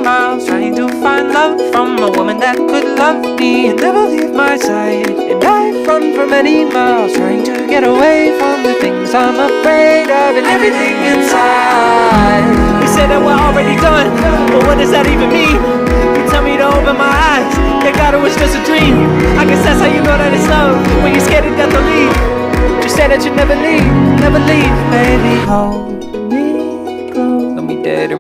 miles, trying to find love from a woman that could love me and never leave my side. And I've run for many miles, trying to get away from the things I'm afraid of and everything inside. They say that we're already done, but what does that even mean? You tell me to open my eyes, yeah, God, it was just a dream. I guess that's how you know that it's love, when you're scared to death to leave. Just say that you never leave, never leave. Baby, hold me close. Let me dead